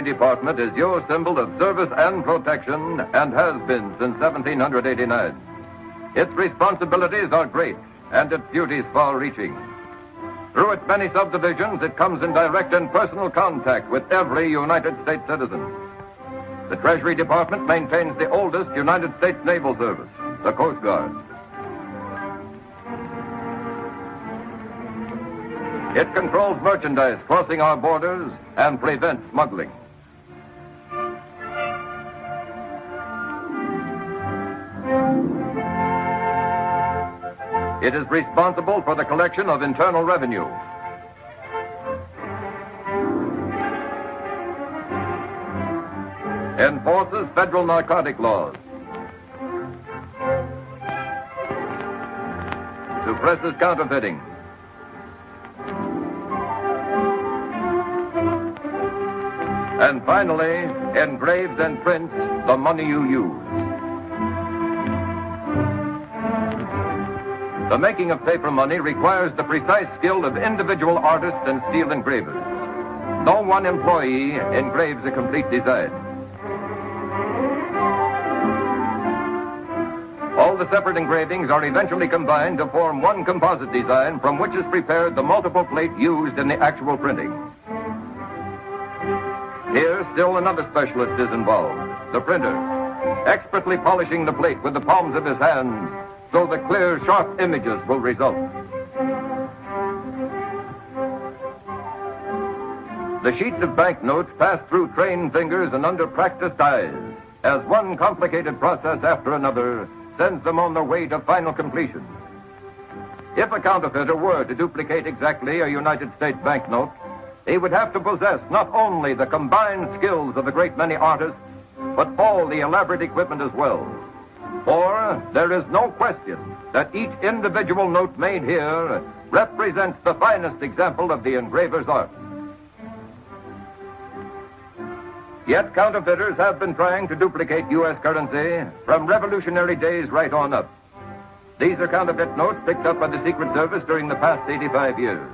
Department is your symbol of service and protection and has been since 1789. Its responsibilities are great and its duties far-reaching. Through its many subdivisions, it comes in direct and personal contact with every United States citizen. The Treasury Department maintains the oldest United States naval service, the Coast Guard. It controls merchandise crossing our borders and prevents smuggling. It is responsible for the collection of internal revenue. Enforces federal narcotic laws. Suppresses counterfeiting. And finally, engraves and prints the money you use. The making of paper money requires the precise skill of individual artists and steel engravers. No one employee engraves a complete design. All the separate engravings are eventually combined to form one composite design from which is prepared the multiple plate used in the actual printing. Here, still another specialist is involved, the printer, expertly polishing the plate with the palms of his hands so the clear, sharp images will result. The sheets of banknotes pass through trained fingers and under practiced eyes as one complicated process after another sends them on their way to final completion. If a counterfeiter were to duplicate exactly a United States banknote, he would have to possess not only the combined skills of a great many artists, but all the elaborate equipment as well. For there is no question that each individual note made here represents the finest example of the engraver's art. Yet counterfeiters have been trying to duplicate U.S. currency from revolutionary days right on up. These are counterfeit notes picked up by the Secret Service during the past 85 years.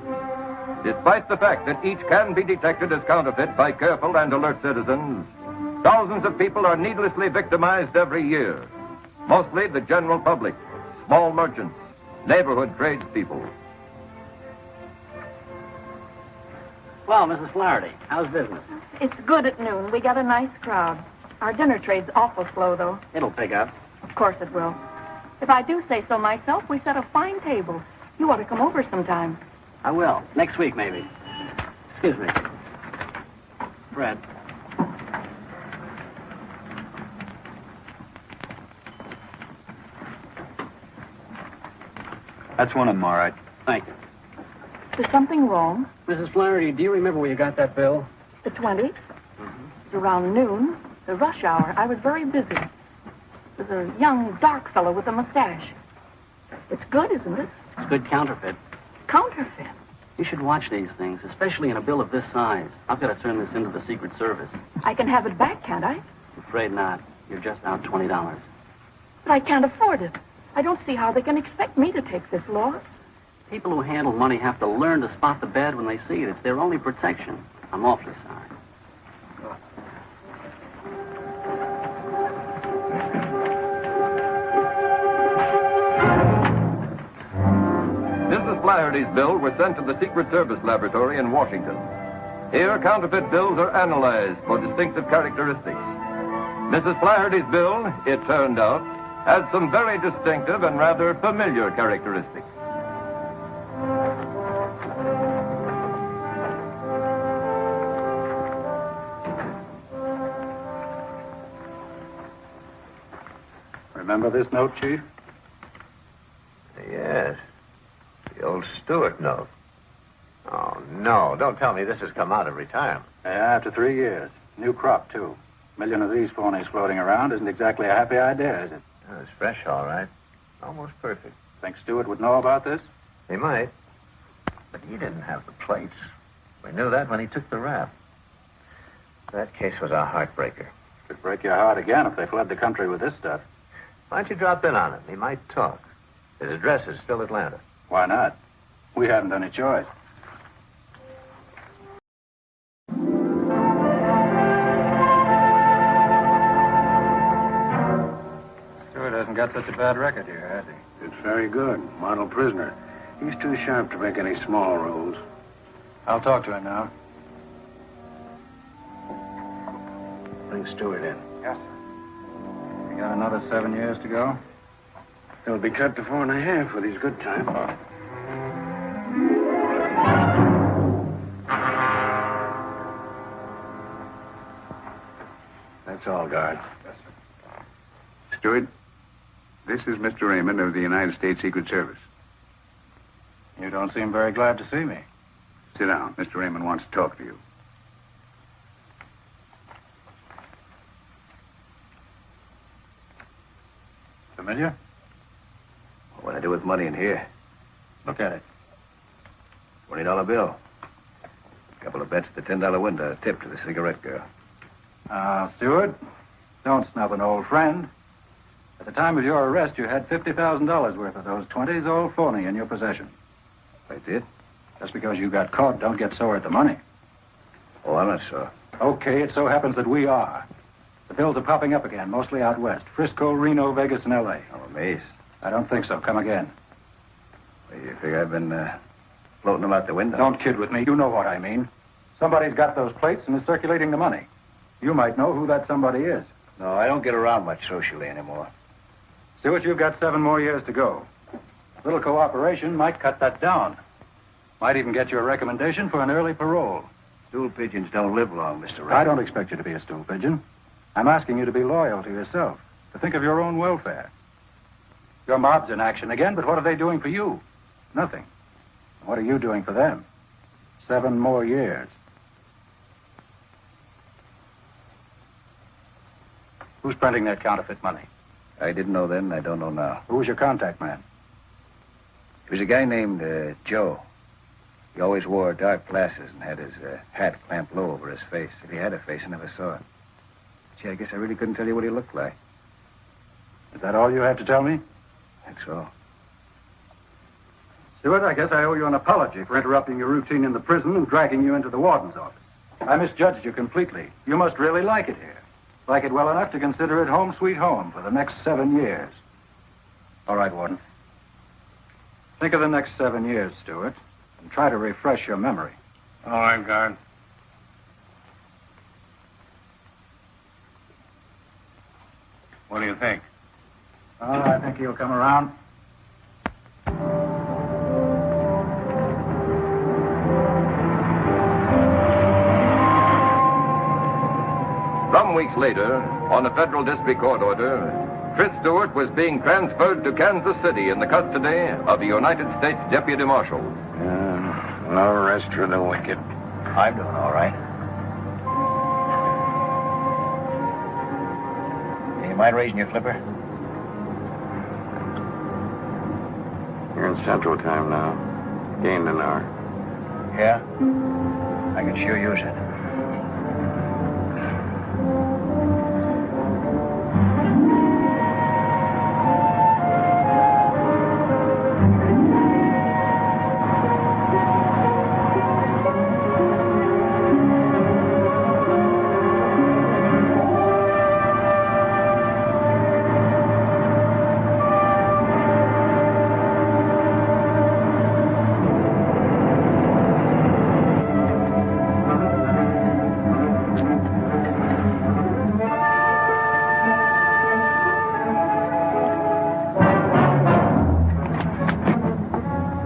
Despite the fact that each can be detected as counterfeit by careful and alert citizens, thousands of people are needlessly victimized every year. Mostly the general public, small merchants, neighborhood tradespeople. Well, Mrs. Flaherty, how's business? It's good at noon. We got a nice crowd. Our dinner trade's awful slow, though. It'll pick up. Of course it will. If I do say so myself, we set a fine table. You ought to come over sometime. I will. Next week, maybe. Excuse me. Fred. That's one of them, all right. Thank you. There's something wrong. Mrs. Flaherty, do you remember where you got that bill? The 20th. It's around noon, the rush hour. I was very busy. There's a young, dark fellow with a mustache. It's good, isn't it? It's good counterfeit. Counterfeit. You should watch these things, especially in a bill of this size. I've got to turn this into the Secret Service. I can have it back, can't I? I'm afraid not. You're just out $20. But I can't afford it. I don't see how they can expect me to take this loss. People who handle money have to learn to spot the bad when they see it. It's their only protection. I'm awfully sorry. Mrs. Flaherty's bill was sent to the Secret Service laboratory in Washington. Here, counterfeit bills are analyzed for distinctive characteristics. Mrs. Flaherty's bill, it turned out, had some very distinctive and rather familiar characteristics. Remember this note, Chief? Yes. The old Stewart note. Oh, no. Don't tell me this has come out of retirement. Yeah, after 3 years. New crop, too. A million of these phonies floating around isn't exactly a happy idea, is it? Oh, it's fresh, all right. Almost perfect. Think Stewart would know about this? He might. But he didn't have the plates. We knew that when he took the rap. That case was a heartbreaker. Could break your heart again if they fled the country with this stuff. Why don't you drop in on him? He might talk. His address is still Atlanta. Why not? We haven't any choice. got such a bad record here, has he? It's very good. Model prisoner. He's too sharp to make any small rolls. I'll talk to him now. Bring Stewart in. Yes, sir. You got another 7 years to go? He'll be cut to 4.5 with his good time. That's all, guard. Yes, sir. Stewart, this is Mr. Raymond of the United States Secret Service. You don't seem very glad to see me. Sit down. Mr. Raymond wants to talk to you. Familiar? What do I do with money in here? Look at it. $20 bill. Couple of bets at the $10 window. A tip to the cigarette girl. Stewart, don't snub an old friend. At the time of your arrest, you had $50,000 worth of those 20s all phony in your possession. I did? Just because you got caught, don't get sore at the money. Oh, I'm not sure. Okay, it so happens that we are. The bills are popping up again, mostly out west. Frisco, Reno, Vegas, and L.A. I'm amazed. I don't think so. Come again. Well, you figure I've been floating them out the window? Don't kid with me. You know what I mean. Somebody's got those plates and is circulating the money. You might know who that somebody is. No, I don't get around much socially anymore. Stewart, you've got 7 more years to go. A little cooperation might cut that down. Might even get you a recommendation for an early parole. Stool pigeons don't live long, Mr. Raymond. I don't expect you to be a stool pigeon. I'm asking you to be loyal to yourself, to think of your own welfare. Your mob's in action again, but what are they doing for you? Nothing. And what are you doing for them? 7 more years. Who's printing that counterfeit money? I didn't know then, and I don't know now. Who was your contact man? It was a guy named Joe. He always wore dark glasses and had his hat clamped low over his face. If he had a face, I never saw it. Gee, I guess I really couldn't tell you what he looked like. Is that all you have to tell me? I think so. Stewart, I guess I owe you an apology for interrupting your routine in the prison and dragging you into the warden's office. I misjudged you completely. You must really like it here. Like it well enough to consider it home sweet home for the next 7 years. All right, Warden. Think of the next 7 years, Stewart, and try to refresh your memory. All right, guard. What do you think? Oh, I think he'll come around. Some weeks later, on a federal district court order, Chris Stewart was being transferred to Kansas City in the custody of the United States Deputy Marshal. No rest for the wicked. I'm doing all right. You mind raising your flipper? You're in Central Time now. Gained an hour. Yeah? I can sure use it.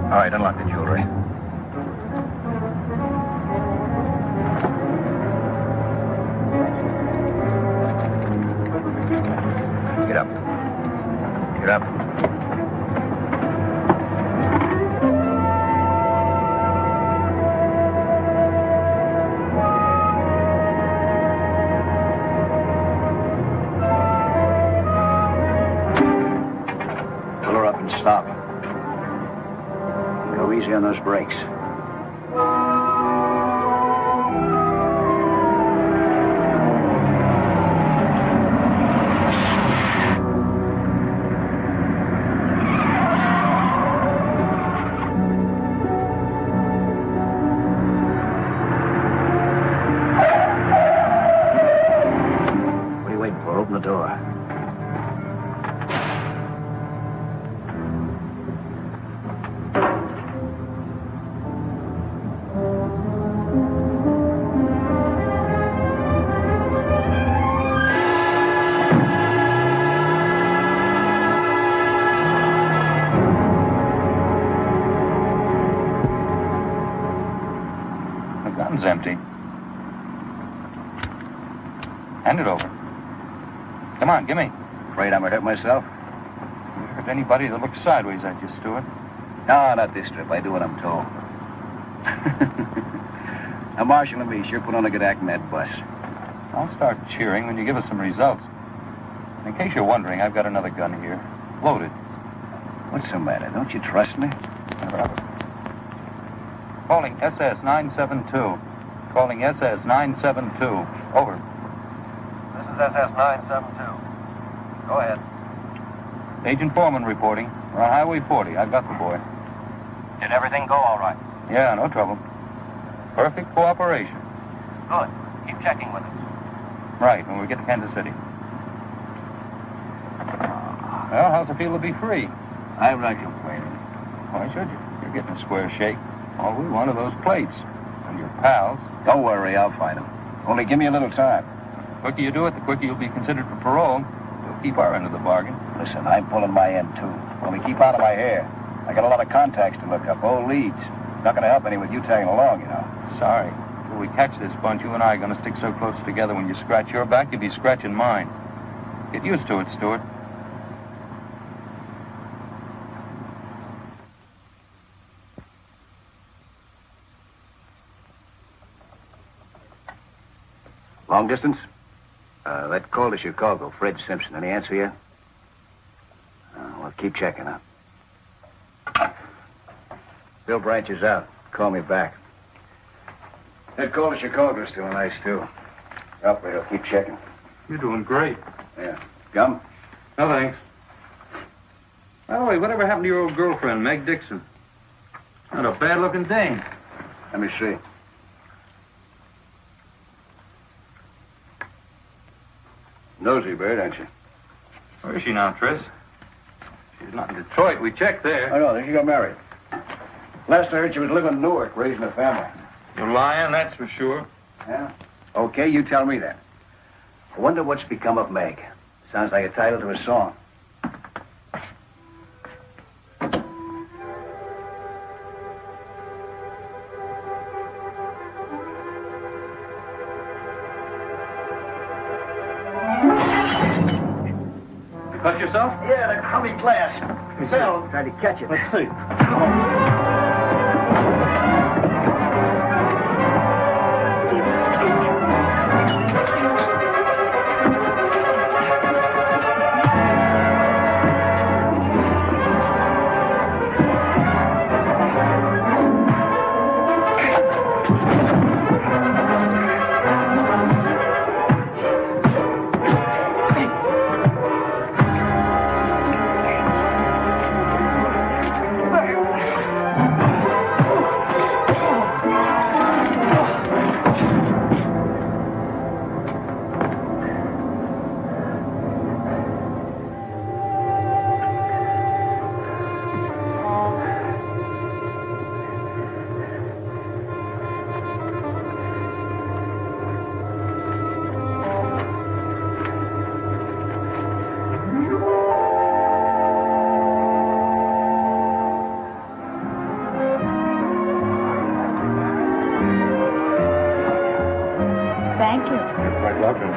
All right, unlock the jewelry. Get up. Get up. Pull her up and stop. Go easy on those brakes. What are you waiting for? Open the door. it over. Come on, give me. Afraid I'm going to hurt myself? You hurt anybody that looks sideways at you, Stewart. No, not this trip. I do what I'm told. Now, Marshal and me sure put on a good act in that bus. I'll start cheering when you give us some results. In case you're wondering, I've got another gun here. Loaded. What's the matter? Don't you trust me? Calling SS 972. Calling SS 972. Over. This is SS 972. Go ahead. Agent Foreman reporting. We're on Highway 40. I've got the boy. Did everything go all right? Yeah, no trouble. Perfect cooperation. Good. Keep checking with us. Right, when we get to Kansas City. Well, how's it feel to be free? I'm not complaining. Why should you? You're getting a square shake. All we want are those plates. And your pals. Don't worry, I'll find them. Only give me a little time. The quicker you do it, the quicker you'll be considered for parole. We'll keep our end of the bargain. Listen, I'm pulling my end, too. Only keep out of my hair. I got a lot of contacts to look up, old leads. Not going to help any with you tagging along, you know. Sorry. Till we catch this bunch, you and I are going to stick so close together when you scratch your back, you'll be scratching mine. Get used to it, Stewart. Long distance? That call to Chicago, Fred Simpson. Any answer yet? Well, keep checking, huh? Bill Branch is out. Call me back. That call to Chicago is still nice, too. Operator, keep checking. You're doing great. Yeah. Gum? No, thanks. By the way, whatever happened to your old girlfriend, Meg Dixon? Not a bad-looking dame. Let me see. Nosy bird, aren't you? Where is she now, Tris? She's not in Detroit. We checked there. Oh, no, she got married. Last I heard, she was living in Newark, raising a family. You're lying, that's for sure. Yeah? Okay, you tell me that. I wonder what's become of Meg. Sounds like a title to a song. You cut yourself? Yeah, the crummy glass. Phil tried to catch it. Let's see. Thank you. You're quite welcome.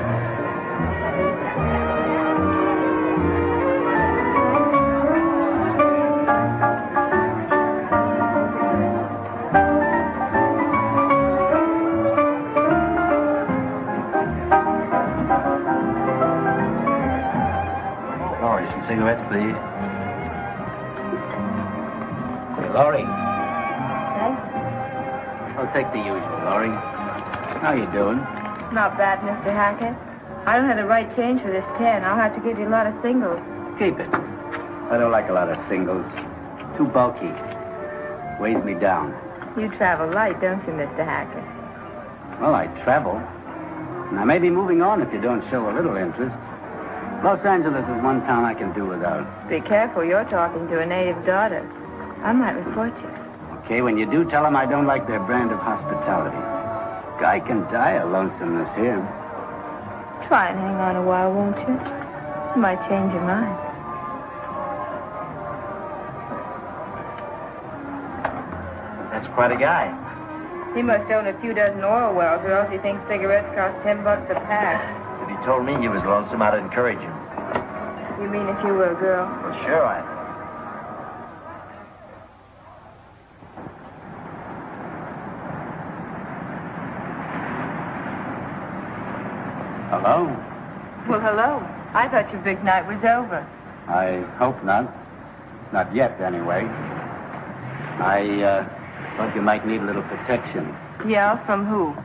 Laurie, some cigarettes, please. Laurie. I'll take the usual, Laurie. How you doing? Not bad, Mr. Hackett. I don't have the right change for this 10. I'll have to give you a lot of singles. Keep it. I don't like a lot of singles. Too bulky. Weighs me down. You travel light, don't you, Mr. Hackett? Well, I travel. And I may be moving on if you don't show a little interest. Los Angeles is one town I can do without. Be careful, you're talking to a native daughter. I might report you. Okay, when you do, tell them I don't like their brand of hospitality. Guy can die of lonesomeness here. Try and hang on a while, won't you? You might change your mind. That's quite a guy. He must own a few dozen oil wells, or else he thinks cigarettes cost $10 a pack. If he told me he was lonesome, I'd encourage him. You mean if you were a girl? Well, sure I am. Hello? Well, hello. I thought your big night was over. I hope not. Not yet, anyway. I thought you might need a little protection. Yeah, from who?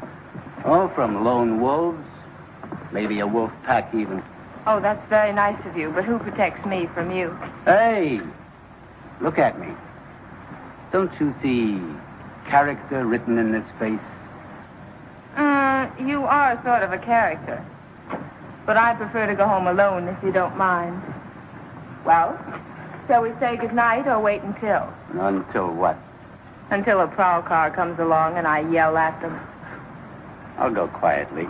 Oh, from lone wolves. Maybe a wolf pack, even. Oh, that's very nice of you, but who protects me from you? Hey! Look at me. Don't you see character written in this face? You are sort of a character. But I prefer to go home alone, if you don't mind. Well, shall we say goodnight or wait until? Until what? Until a prowl car comes along and I yell at them. I'll go quietly.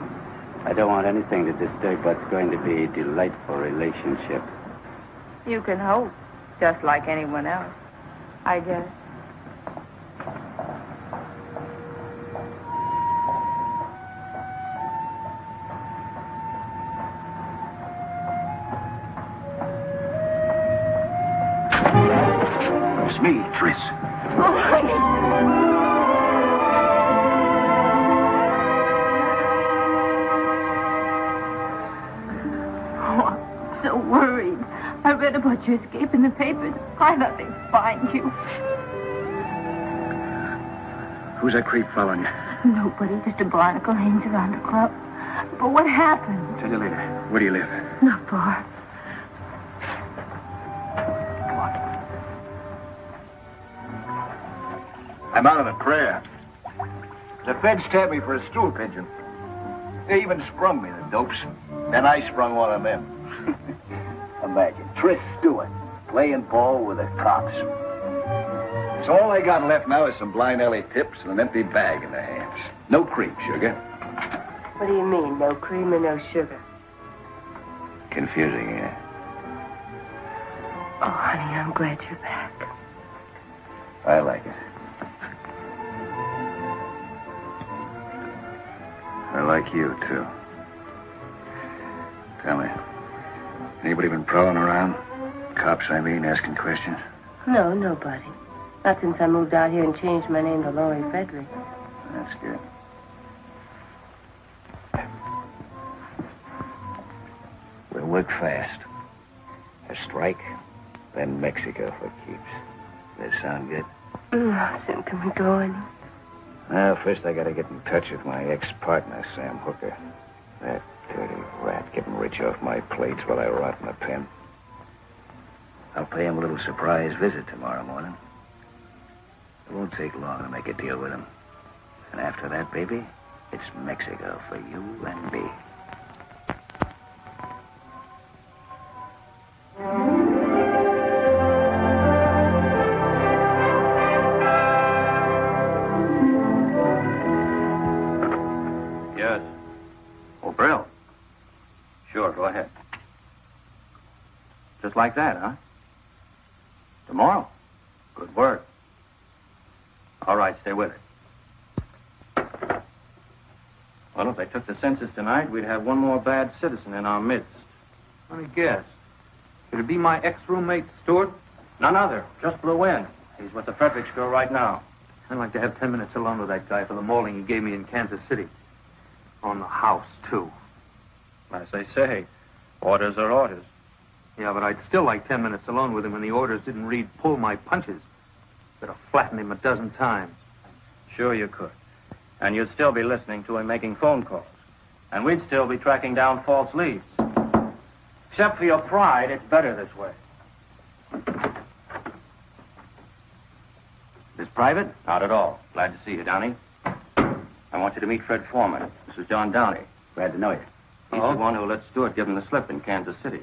I don't want anything to disturb what's going to be a delightful relationship. You can hope, just like anyone else, I guess. It's me, Tris. Oh, honey. So worried. I read about your escape in the papers. I thought they'd find you. Who's that creep following you? Nobody, just a barnacle hangs around the club. But what happened? Tell you later. Where do you live? Not far. Come on. I'm out of the prayer. The feds tapped me for a stool pigeon. They even sprung me, the dopes. Then I sprung one of them. Imagine, Tris Stewart playing ball with the cops. So all I got left now is some blind alley tips and an empty bag in their hands. No cream, sugar. What do you mean, no cream or no sugar? Confusing, yeah. Oh, honey, I'm glad you're back. I like it. I like you, too. Tell me, anybody been prowling around? Cops, I mean, asking questions? No, nobody. Not since I moved out here and changed my name to Laurie Frederick. That's good. We'll work fast. A strike, then Mexico for keeps. Does that sound good? Soon can we go, honey? Well, first I gotta get in touch with my ex-partner, Sam Hooker. That dirty rat getting rich off my plates while I rot in the pen. I'll pay him a little surprise visit tomorrow morning. It won't take long to make a deal with him. And after that, baby, it's Mexico for you and me. Yes. Oh, Brill. Sure, go ahead. Just like that, huh? Tomorrow? Good work. All right, stay with it. Well, if they took the census tonight, we'd have one more bad citizen in our midst. Let me guess. Could it be my ex-roommate, Stewart? None other. Just blew in. He's with the Fredericks girl right now. I'd like to have 10 minutes alone with that guy for the mauling he gave me in Kansas City. On the house, too. As they say, orders are orders. Yeah, but I'd still like 10 minutes alone with him when the orders didn't read pull my punches. Could have flattened him a dozen times. Sure you could. And you'd still be listening to him making phone calls. And we'd still be tracking down false leads. Except for your pride, it's better this way. This private? Not at all. Glad to see you, Downey. I want you to meet Fred Foreman. This is John Downey. Glad to know you. He's the one who let Stewart give him the slip in Kansas City.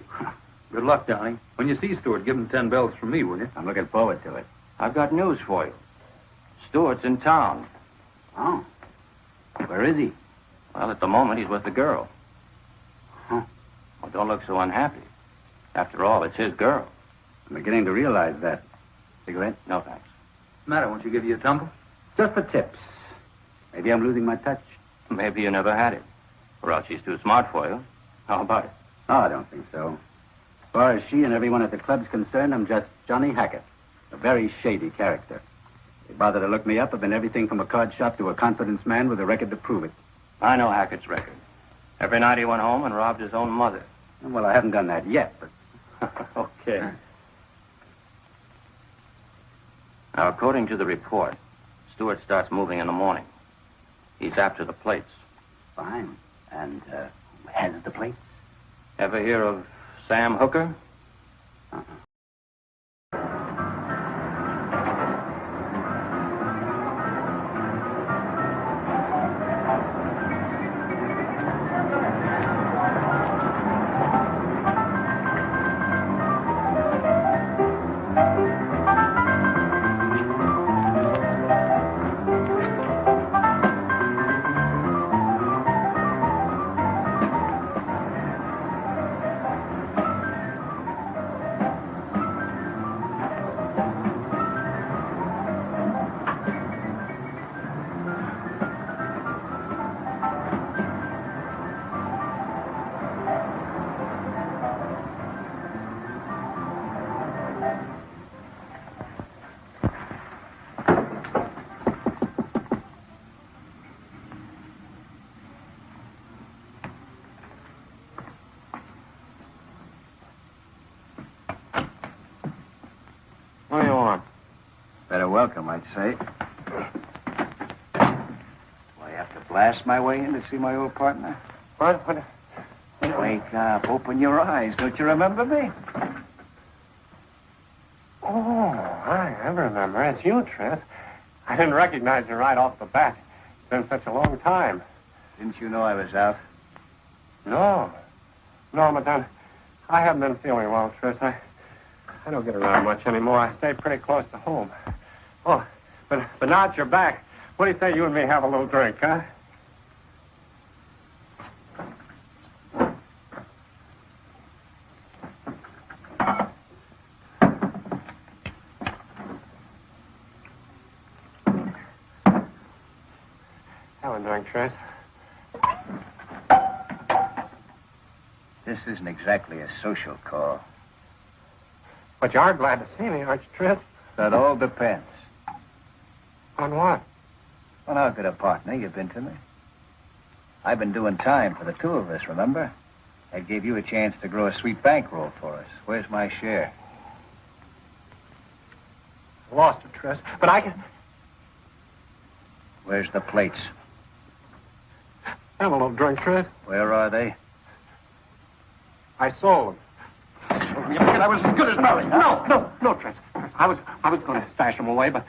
Good luck, Downey. When you see Stewart, give him 10 bells from me, will you? I'm looking forward to it. I've got news for you. Stewart's in town. Oh. Where is he? Well, at the moment, he's with the girl. Huh. Well, don't look so unhappy. After all, it's his girl. I'm beginning to realize that. Cigarette? No, thanks. What's the matter? Won't you give you a tumble? Just for tips. Maybe I'm losing my touch. Maybe you never had it. Or else she's too smart for you. How about it? Oh, I don't think so. As far as she and everyone at the club's concerned, I'm just Johnny Hackett, a very shady character. They bother to look me up. I've been everything from a card shop to a confidence man with a record to prove it. I know Hackett's record. Every night he went home and robbed his own mother. Well, I haven't done that yet, but... Okay. Now, according to the report, Stewart starts moving in the morning. He's after the plates. Fine. And, has the plates? Ever hear of Sam Hooker? Uh-uh. What do you want? Better welcome, I'd say. Do I have to blast my way in to see my old partner? What? Wake up. Open your eyes. Don't you remember me? Oh, I remember. It's you, Trent. I didn't recognize you right off the bat. It's been such a long time. Didn't you know I was out? No, Madame. I haven't been feeling well, Tris. I don't get around much anymore. I stay pretty close to home. Oh, but now that you're back, what do you say you and me have a little drink, huh? Have a drink, Tris. This isn't exactly a social call. But you are glad to see me, aren't you, Tris? That all depends. On what? On how good a partner you've been to me. I've been doing time for the two of us, remember? I gave you a chance to grow a sweet bankroll for us. Where's my share? I lost it, Tris. But I can... Where's the plates? Have a little drink, Tris. Where are they? I sold them. I was as good as married. No, Tris. I was going to stash them away, but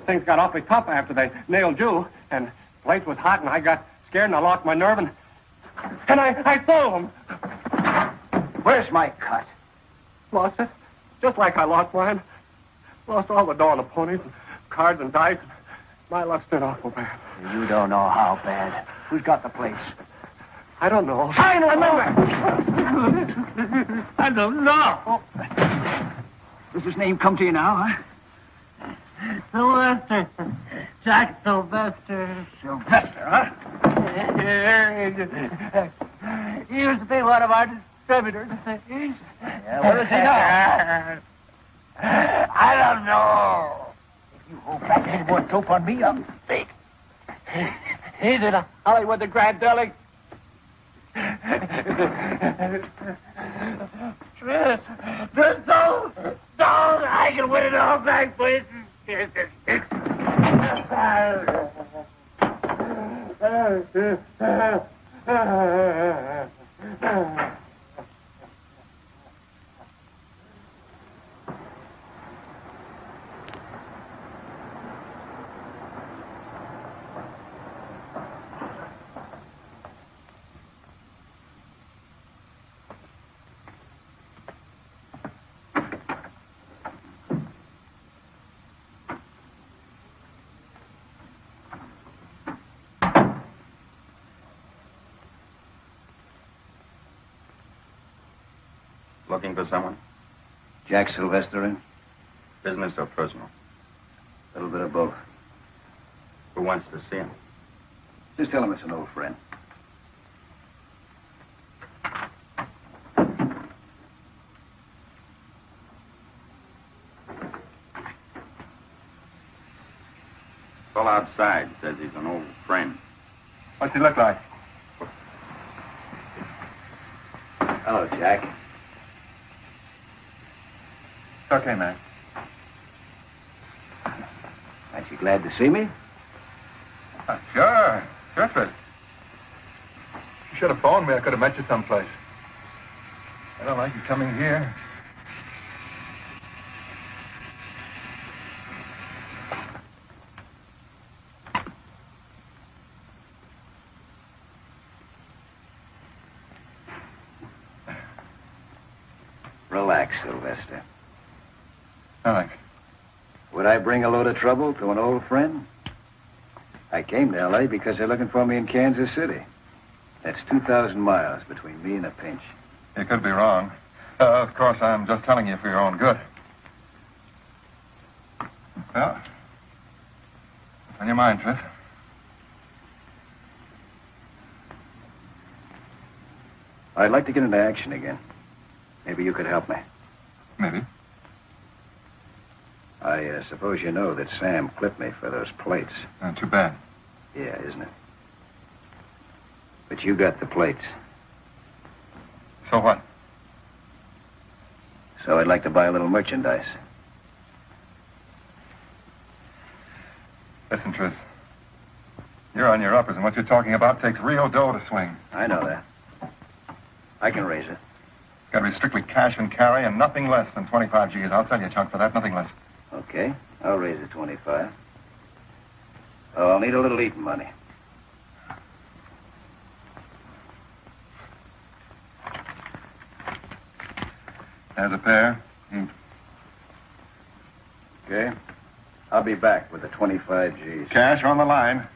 things got awfully tough after they nailed you, and the place was hot, and I got scared, and I lost my nerve, and I sold them. Where's my cut? Lost it, just like I lost mine. Lost all the dough on the ponies, and cards and dice. My luck's been awful bad. You don't know how bad. Who's got the plates? I don't know. I remember. I don't know. Does his name come to you now, huh? Sylvester. Jack Sylvester. Sylvester, huh? He used to be one of our distributors. Yeah, where is he now? I don't know. If you hold back any more dope on me, I'll fake. He's in Hollywood, the Grand Deli. Tris, don't! I can win it all back, please. Looking for someone? Jack Sylvester in? Business or personal? A little bit of both. Who wants to see him? Just tell him it's an old friend. Fellow outside says he's an old friend. What's he look like? Hello, Jack. It's okay, man. Aren't you glad to see me? Sure. Sure, Fred. You should have phoned me. I could have met you someplace. I don't like you coming here. Relax, Sylvester. Thanks. Would I bring a load of trouble to an old friend? I came to L.A. because they're looking for me in Kansas City. That's 2,000 miles between me and a pinch. You could be wrong. Of course, I'm just telling you for your own good. Well, what's on your mind, Tris? I'd like to get into action again. Maybe you could help me. Maybe. I suppose you know that Sam clipped me for those plates. Too bad. Yeah, isn't it? But you got the plates. So what? So I'd like to buy a little merchandise. Listen, Tris. You're on your uppers, and what you're talking about takes real dough to swing. I know that. I can raise it. It's got to be strictly cash and carry and nothing less than 25 G's. I'll sell you a chunk for that, nothing less. Okay, I'll raise it 25. Oh, I'll need a little eating money. There's a pair. Okay. I'll be back with the 25 G's. Cash on the line.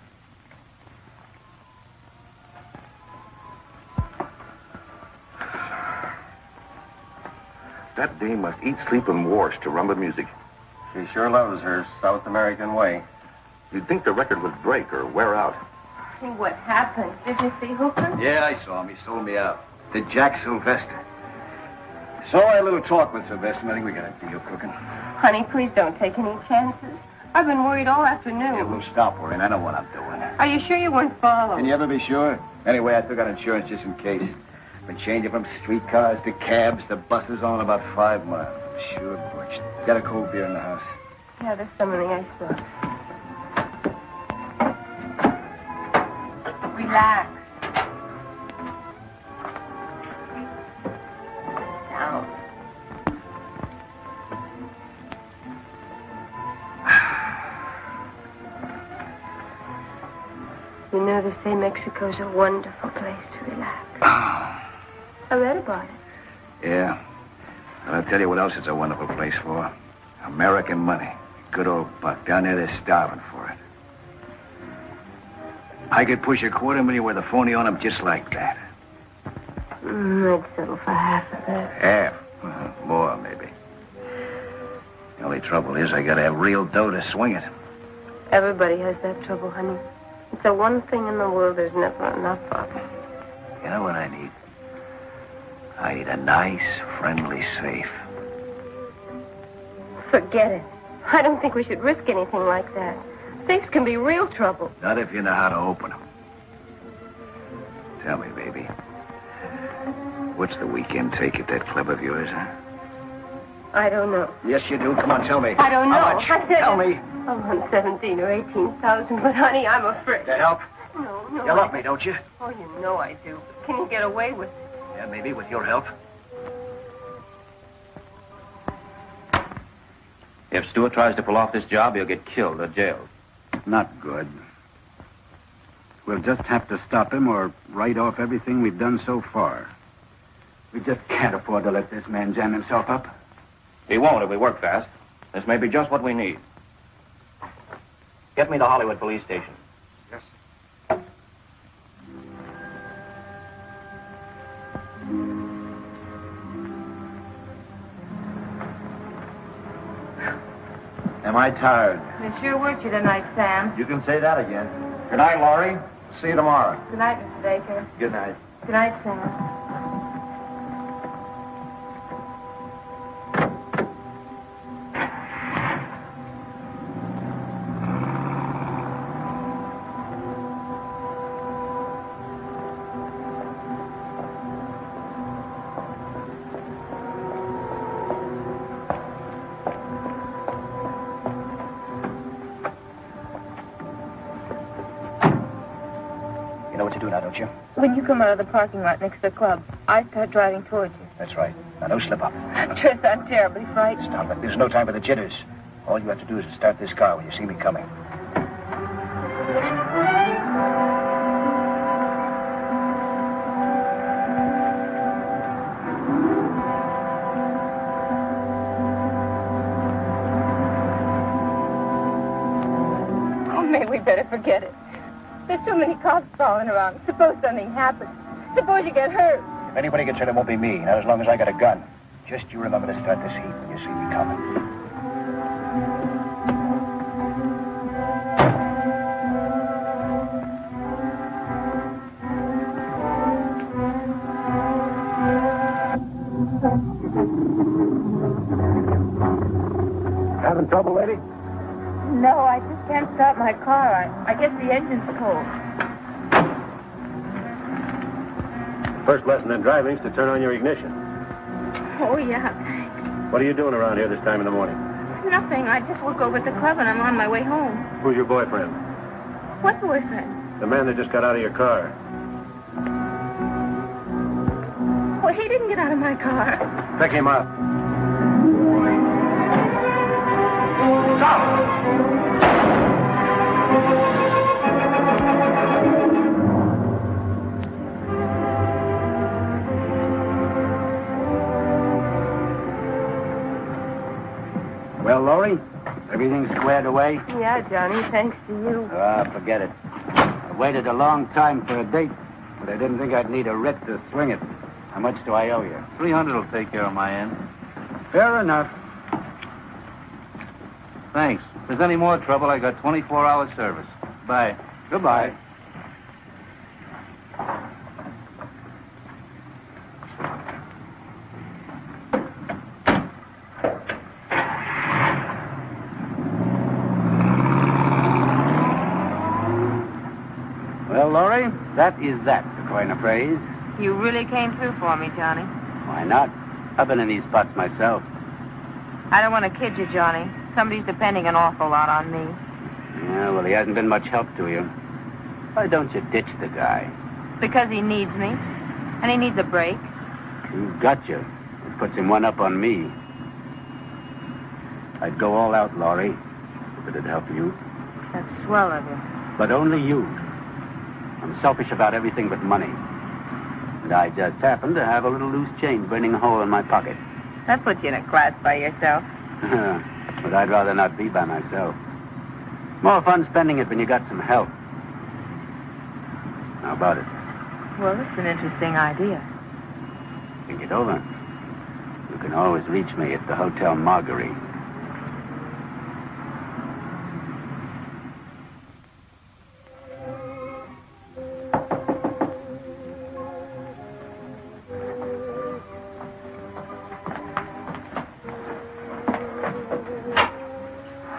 That dame must eat, sleep, and wash to run the music. She sure loves her South American way. You'd think the record would break or wear out. See what happened. Did you see Hooker? Yeah, I saw him. He sold me out. To Jack Sylvester. So I had a little talk with Sylvester, and I think we got a deal cooking. Honey, please don't take any chances. I've been worried all afternoon. Yeah, we'll stop worrying. I know what I'm doing. Are you sure you weren't followed? Can you ever be sure? Anyway, I took out insurance just in case. Been changing from streetcars to cabs to buses on about 5 miles. Sure, Butch. Got a cold beer in the house. Yeah, there's some in the icebox. Relax. Down. You know, they say Mexico's a wonderful place to relax. I read about it. Yeah. Well, I'll tell you what else it's a wonderful place for. American money. Good old buck. Down there, they're starving for it. I could push $250,000 with a phony on them just like that. I'd settle for half of that. Half? More, maybe. The only trouble is I gotta have real dough to swing it. Everybody has that trouble, honey. It's the one thing in the world there's never enough of. You know what I need? I need a nice, friendly safe. Forget it. I don't think we should risk anything like that. Safes can be real trouble. Not if you know how to open them. Tell me, baby. What's the weekend take at that club of yours, huh? I don't know. Yes, you do. Come on, tell me. I don't know. How much? I said Tell me. I'm on 17 or 18,000, but honey, I'm afraid. To help? No. You love me, don't you? Oh, you know I do. Can you get away with it? Yeah, maybe with your help. If Stewart tries to pull off this job, he'll get killed or jailed. Not good. We'll just have to stop him or write off everything we've done so far. We just can't afford to let this man jam himself up. He won't if we work fast. This may be just what we need. Get me to Hollywood Police Station. Yes. Am I tired? They sure worked you tonight, Sam. You can say that again. Good night, Laurie. See you tomorrow. Good night, Mr. Baker. Good night. Good night, Sam. do now, don't you? When you come out of the parking lot next to the club, I start driving towards you. That's right. Now, don't slip up. Tris, I'm terribly frightened. Stop it. There's no time for the jitters. All you have to do is to start this car when you see me coming. Maybe we better forget it. There's too many cops falling around. Suppose something happens. Suppose you get hurt. If anybody gets hurt, it won't be me. Not as long as I got a gun. Just you remember to start this heat when you see me coming. Having trouble, lady? No, I just can't start my car. I guess the engine's cold. First lesson in driving is to turn on your ignition. Oh, yeah, thanks. What are you doing around here this time in the morning? Nothing. I just woke over at the club and I'm on my way home. Who's your boyfriend? What boyfriend? The man that just got out of your car. Well, he didn't get out of my car. Pick him up. Stop! Well, Laurie, everything squared away? Yeah, Johnny, thanks to you. Forget it. I waited a long time for a date, but I didn't think I'd need a writ to swing it. How much do I owe you? 300 will take care of my end. Fair enough. Thanks. If there's any more trouble, I got 24-hour service. Bye. Goodbye. Well, Laurie, that is that, to coin a phrase. You really came through for me, Johnny. Why not? I've been in these spots myself. I don't want to kid you, Johnny. Somebody's depending an awful lot on me. Yeah, well, he hasn't been much help to you. Why don't you ditch the guy? Because he needs me. And he needs a break. You've got you. It puts him one up on me. I'd go all out, Laurie, if it'd help you. That's swell of you. But only you. I'm selfish about everything but money. And I just happen to have a little loose change burning a hole in my pocket. That puts you in a class by yourself. But I'd rather not be by myself. More fun spending it when you got some help. How about it? Well, it's an interesting idea. Think it over. You can always reach me at the Hotel Marguerite.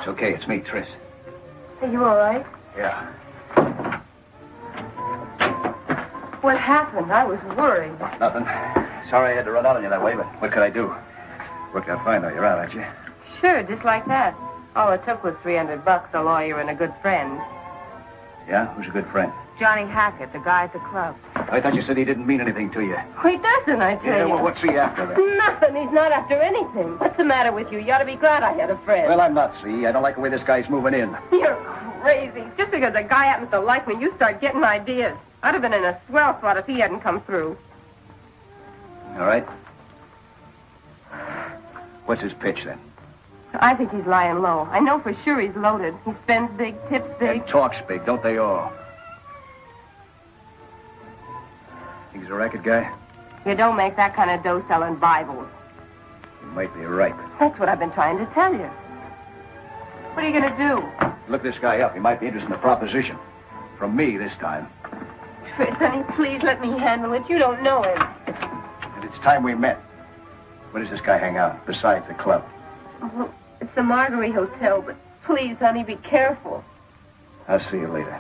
Okay, it's me, Tris. Are you all right? Yeah. What happened? I was worried. Nothing. Sorry I had to run out on you that way, but what could I do? Worked out fine, though. You're out, aren't you? Sure, just like that. All it took was $300, a lawyer, and a good friend. Yeah? Who's a good friend? Johnny Hackett, the guy at the club. I thought you said he didn't mean anything to you. Oh, he doesn't, I tell you. Well, what's he after then? Nothing. He's not after anything. What's the matter with you? You ought to be glad I had a friend. Well, I'm not, see. I don't like the way this guy's moving in. You're crazy. Just because a guy happens to like me, you start getting ideas. I'd have been in a swell spot if he hadn't come through. All right. What's his pitch, then? I think he's lying low. I know for sure he's loaded. He spends big, tips big. And talks big, don't they all? Think he's a racket guy? You don't make that kind of dough selling Bibles. You might be right. That's what I've been trying to tell you. What are you going to do? Look this guy up. He might be interested in the proposition. From me this time. Tris, honey, please let me handle it. You don't know him. And it's time we met. Where does this guy hang out, besides the club? Well, it's the Marguerite Hotel, but please, honey, be careful. I'll see you later.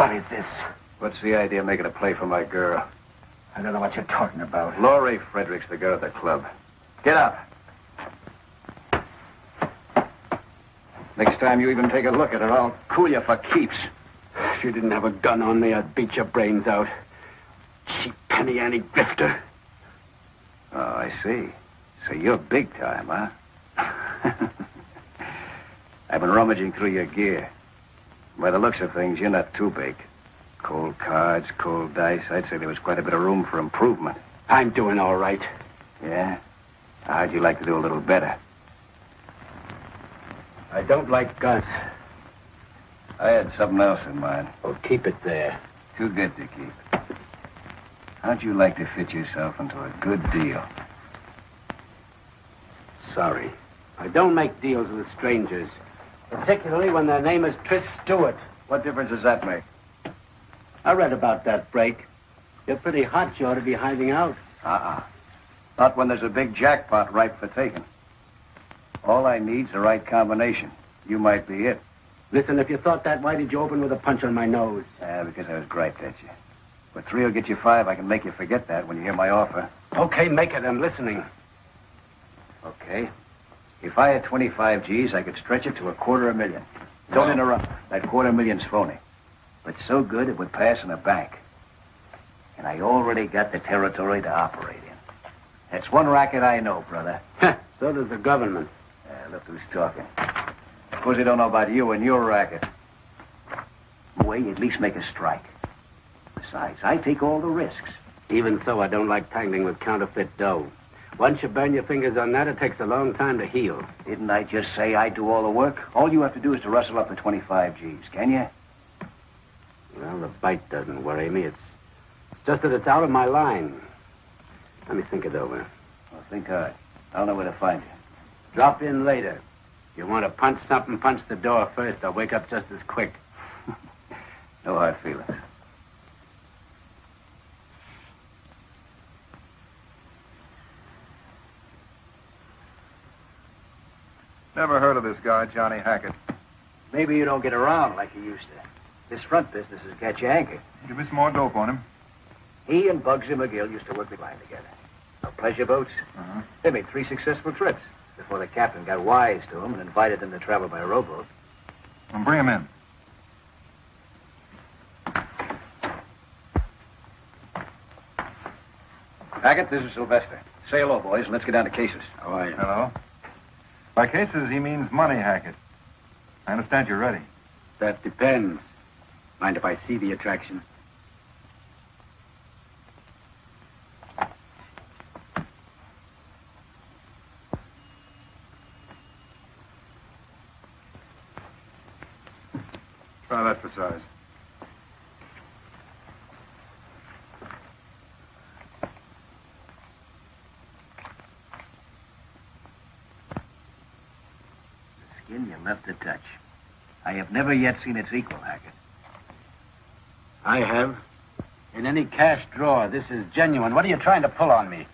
What is this? What's the idea of making a play for my girl? I don't know what you're talking about. Laurie Frederick's the girl at the club. Get out. Next time you even take a look at her, I'll cool you for keeps. If you didn't have a gun on me, I'd beat your brains out. Cheap penny ante grifter. Oh, I see. So you're big time, huh? I've been rummaging through your gear. By the looks of things, you're not too big. Cold cards, cold dice. I'd say there was quite a bit of room for improvement. I'm doing all right. Yeah? How'd you like to do a little better? I don't like guns. I had something else in mind. Well, keep it there. Too good to keep. How'd you like to fit yourself into a good deal? Sorry. I don't make deals with strangers. Particularly when their name is Tris Stewart. What difference does that make? I read about that break. You're pretty hot. You ought to be hiding out. Not when there's a big jackpot ripe for taking. All I need's the right combination. You might be it. Listen, if you thought that, why did you open with a punch on my nose? Because I was griped at you. But 3 will get you 5. I can make you forget that when you hear my offer. Okay, make it. I'm listening. Okay. If I had 25 G's, I could stretch it to $250,000. Don't interrupt. That $250,000's phony. But so good it would pass in a bank. And I already got the territory to operate in. That's one racket I know, brother. So does the government. Look who's talking. Of course, they don't know about you and your racket. Way, at least make a strike. Besides, I take all the risks. Even so, I don't like tangling with counterfeit dough. Once you burn your fingers on that, it takes a long time to heal. Didn't I just say I do all the work? All you have to do is to rustle up the 25 G's, can you? Well, the bite doesn't worry me. It's just that it's out of my line. Let me think it over. Well, think hard. I'll know where to find you. Drop in later. You want to punch something, punch the door first. I'll wake up just as quick. No hard feelings. Never heard of this guy, Johnny Hackett. Maybe you don't get around like you used to. This front business has got you anchored. Give me some more dope on him. He and Bugsy McGill used to work the line together. On pleasure boats. They made 3 successful trips before the captain got wise to them and invited them to travel by rowboat. And bring him in. Hackett, this is Sylvester. Say hello, boys, and let's get down to cases. How are you? Hello. By cases, he means money, Hackett. I understand you're ready. That depends. Mind if I see the attraction? Try that for size. The skin you left to touch. I have never yet seen its equal, Hackett. I have. In any cash drawer, this is genuine. What are you trying to pull on me?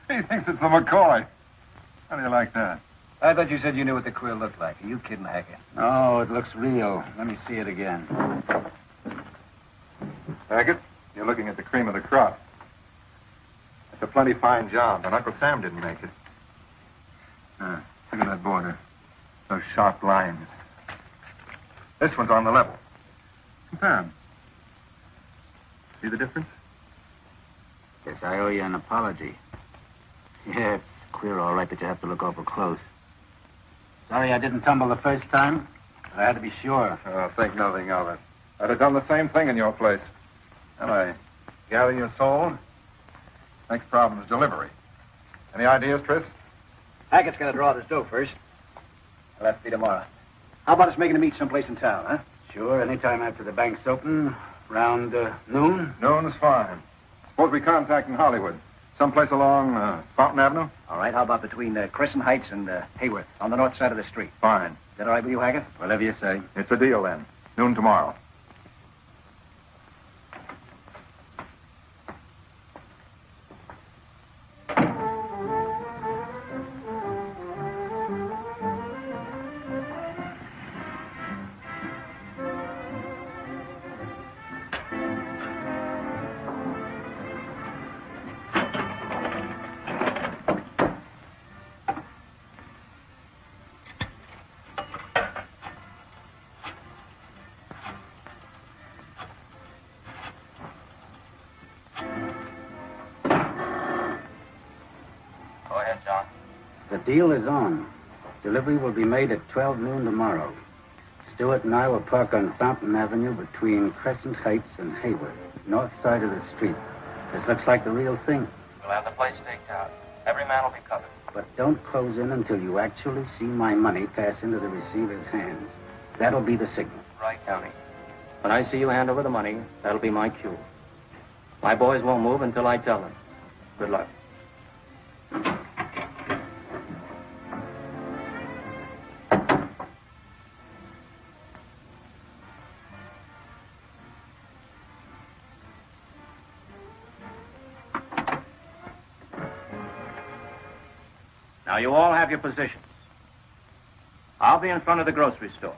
He thinks it's the McCoy. How do you like that? I thought you said you knew what the quill looked like. Are you kidding, Hackett? Oh, it looks real. Let me see it again. Hackett, you're looking at the cream of the crop. It's a plenty fine job, but Uncle Sam didn't make it. Look at that border. Those sharp lines. This one's on the level. Compare 'em. See the difference? Guess I owe you an apology. Yeah, it's queer all right that you have to look awful close. Sorry I didn't tumble the first time, but I had to be sure. Oh, think nothing of it. I'd have done the same thing in your place. Well, I gather you're sold. Next problem is delivery. Any ideas, Tris? Hackett's got to draw this dough first. I'll have to be tomorrow. How about us making a meet someplace in town, huh? Sure, anytime after the bank's open, around noon. Noon's fine. Suppose we contact in Hollywood. Someplace along Fountain Avenue? All right, how about between Crescent Heights and Hayworth, on the north side of the street? Fine. Is that all right with you, Hackett? Whatever you say. It's a deal, then. Noon tomorrow. Deal is on. Delivery will be made at 12 noon tomorrow. Stewart and I will park on Fountain Avenue between Crescent Heights and Hayward, north side of the street. This looks like the real thing. We'll have the place staked out. Every man will be covered. But don't close in until you actually see my money pass into the receiver's hands. That'll be the signal. Right, County. When I see you hand over the money, that'll be my cue. My boys won't move until I tell them. Good luck. Now, you all have your positions. I'll be in front of the grocery store.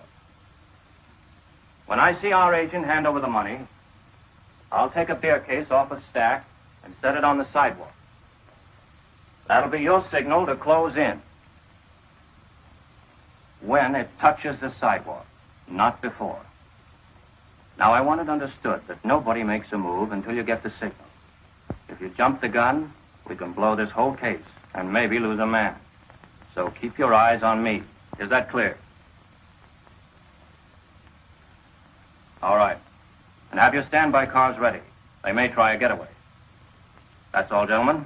When I see our agent hand over the money, I'll take a beer case off a stack and set it on the sidewalk. That'll be your signal to close in. When it touches the sidewalk, not before. Now, I want it understood that nobody makes a move until you get the signal. If you jump the gun, we can blow this whole case and maybe lose a man. So keep your eyes on me. Is that clear? All right. And have your standby cars ready. They may try a getaway. That's all, gentlemen.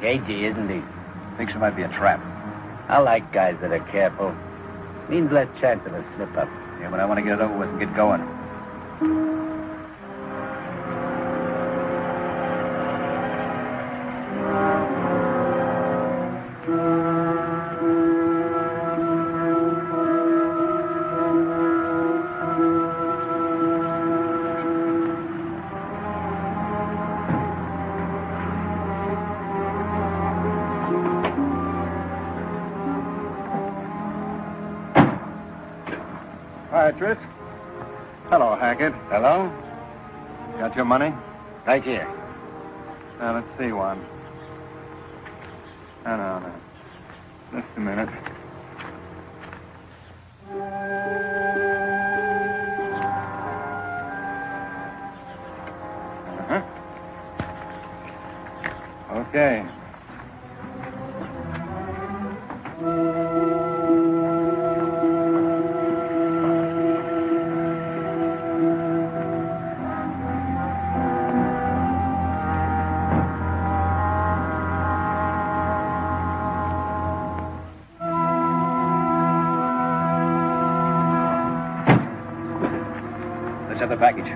Cagey, isn't he? Thinks it might be a trap. I like guys that are careful. Means less chance of a slip-up. Yeah, but I want to get it over with and get going. Hi, Tris. Hello, Hackett. Hello? Got your money? Right here. Now, let's see one. No. Just a minute. Okay. Let's have the package.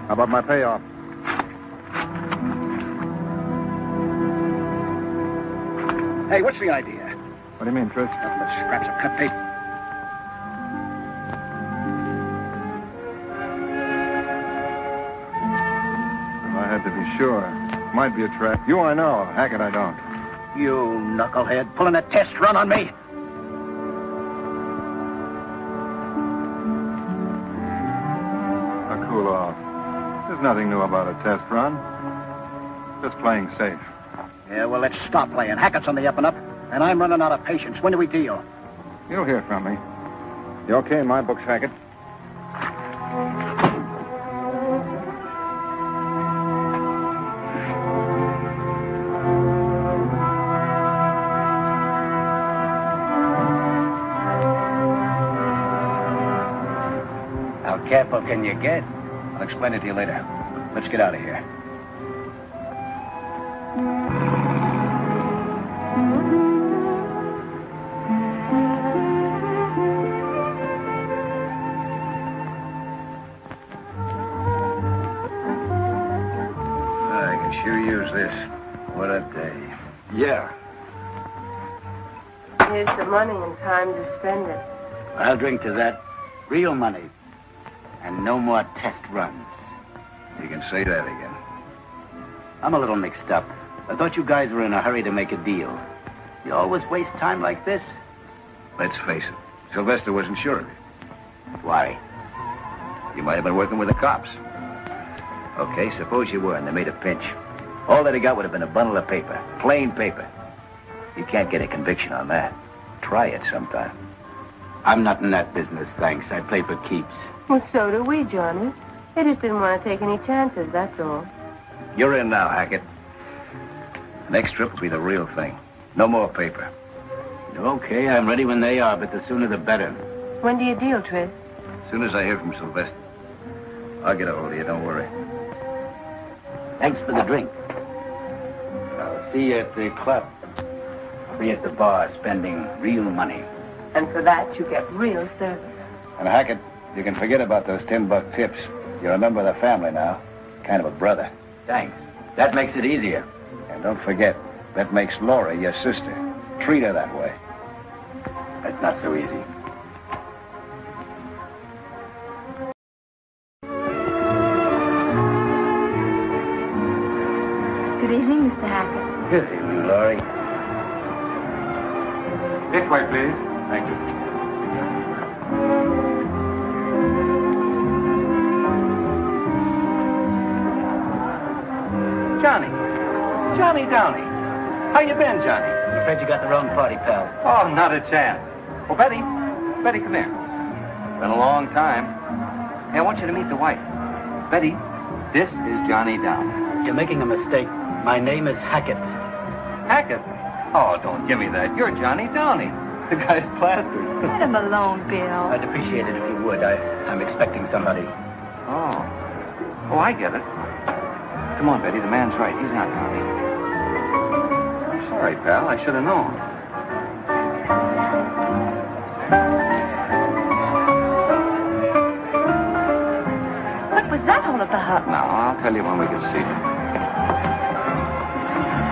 How about my payoff? Hey, what's the idea? What do you mean, Tris? Nothing but scraps of cut paper. I had to be sure. Might be a trap. You I know. Hackett I don't. You knucklehead, pulling a test run on me. Now, cool off. There's nothing new about a test run. Just playing safe. Yeah, well, let's stop playing. Hackett's on the up and up, and I'm running out of patience. When do we deal? You'll hear from me. You okay in my books, Hackett? How careful can you get? I'll explain it to you later. Let's get out of here. I can sure use this. What a day. Yeah. Here's the money and time to spend it. I'll drink to that. Real money. And no more test runs. You can say that again. I'm a little mixed up. I thought you guys were in a hurry to make a deal. You always waste time like this? Let's face it. Sylvester wasn't sure of you. Why? You might have been working with the cops. Okay, suppose you were and they made a pinch. All that he got would have been a bundle of paper. Plain paper. You can't get a conviction on that. Try it sometime. I'm not in that business, thanks. I play for keeps. Well, so do we, Johnny. They just didn't want to take any chances, that's all. You're in now, Hackett. Next trip will be the real thing. No more paper. Okay, I'm ready when they are, but the sooner the better. When do you deal, Tris? As soon as I hear from Sylvester. I'll get a hold of you, don't worry. Thanks for the drink. I'll see you at the club. I'll be at the bar spending real money. And for that, you get real service. And Hackett, you can forget about those $10 tips. You're a member of the family now. Kind of a brother. Thanks. That makes it easier. And don't forget, that makes Laura your sister. Treat her that way. That's not so easy. Good evening, Mr. Hackett. Good evening, Laurie. This way, please. Thank you. Johnny. Johnny Downey. How you been, Johnny? I'm afraid you got the wrong party, pal. Oh, not a chance. Well, Betty. Betty, come here. Been a long time. Hey, I want you to meet the wife. Betty, this is Johnny Downey. You're making a mistake. My name is Hackett. Hackett? Oh, don't give me that. You're Johnny Downey. The guy's plastered. Let him alone, Bill. I'd appreciate it if you would. I'm expecting somebody. Oh. Oh, I get it. Come on, Betty. The man's right. He's not Downey. I'm sorry, pal. I should have known. What was that all about? Now, I'll tell you when we can see him.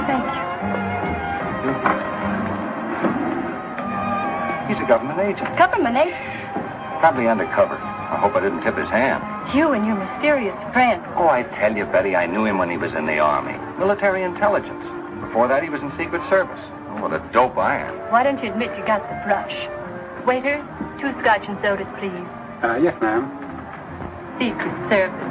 Thank you. He's a government agent. Government agent? Probably undercover. I hope I didn't tip his hand. You and your mysterious friend. Oh, I tell you, Betty, I knew him when he was in the Army. Military intelligence. Before that, he was in Secret Service. Oh, what a dope I am. Why don't you admit you got the brush? Waiter, 2 scotch and sodas, please. Yes, ma'am. Secret Service.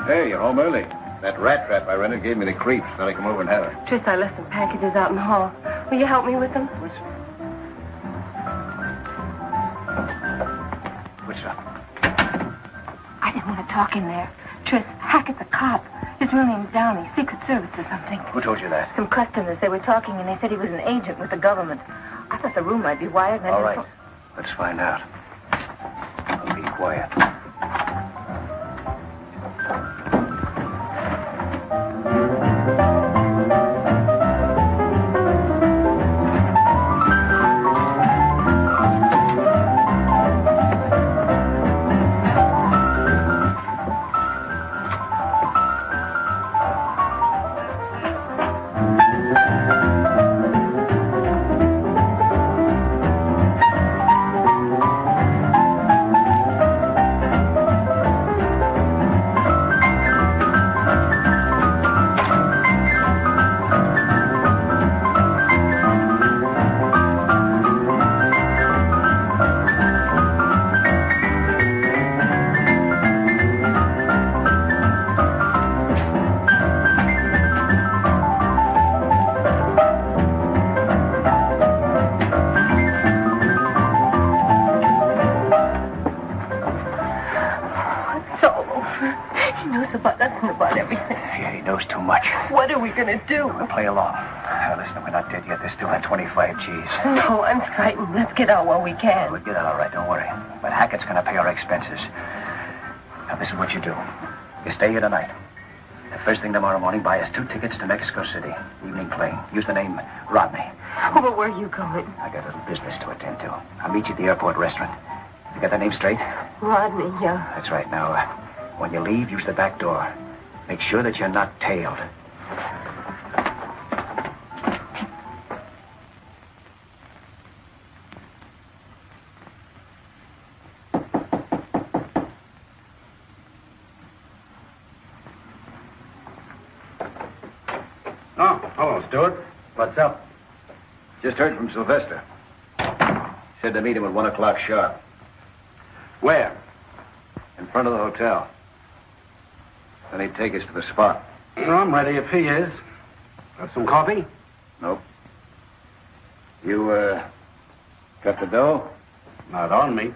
Hey, you're home early. That rat trap I rented gave me the creeps. Thought I'd come over and have her. Tris, I left some packages out in the hall. Will you help me with them? What's up? I didn't want to talk in there. Tris, Hackett's a cop. His real name's Downey, Secret Service or something. Who told you that? Some customers, they were talking and they said he was an agent with the government. I thought the room might be wired. And All right. Let's find out. I'll be quiet. knows about us and about everything. Yeah, he knows too much. What are we going to do? We'll play along. Now, listen, we're not dead yet. There's still that 25 G's. No, I'm frightened. Let's get out while we can. We'll get out all right, don't worry. But Hackett's going to pay our expenses. Now, this is what you do. You stay here tonight. The first thing tomorrow morning, buy us 2 tickets to Mexico City. Evening plane. Use the name Rodney. Oh, but where are you going? I got a little business to attend to. I'll meet you at the airport restaurant. You got that name straight? Rodney, yeah. That's right. Now, when you leave, use the back door. Make sure that you're not tailed. Oh, hello, Stewart. What's up? Just heard from Sylvester. Said to meet him at 1 o'clock sharp. Where? In front of the hotel. Then he'd take us to the spot. Oh, I'm ready if he is. Have some coffee? Nope. You, got the dough? Not on me.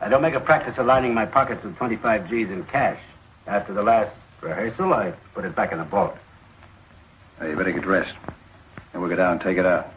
I don't make a practice of lining my pockets with 25 G's in cash. After the last rehearsal, I put it back in the vault. Hey, you better get dressed. Then we'll go down and take it out.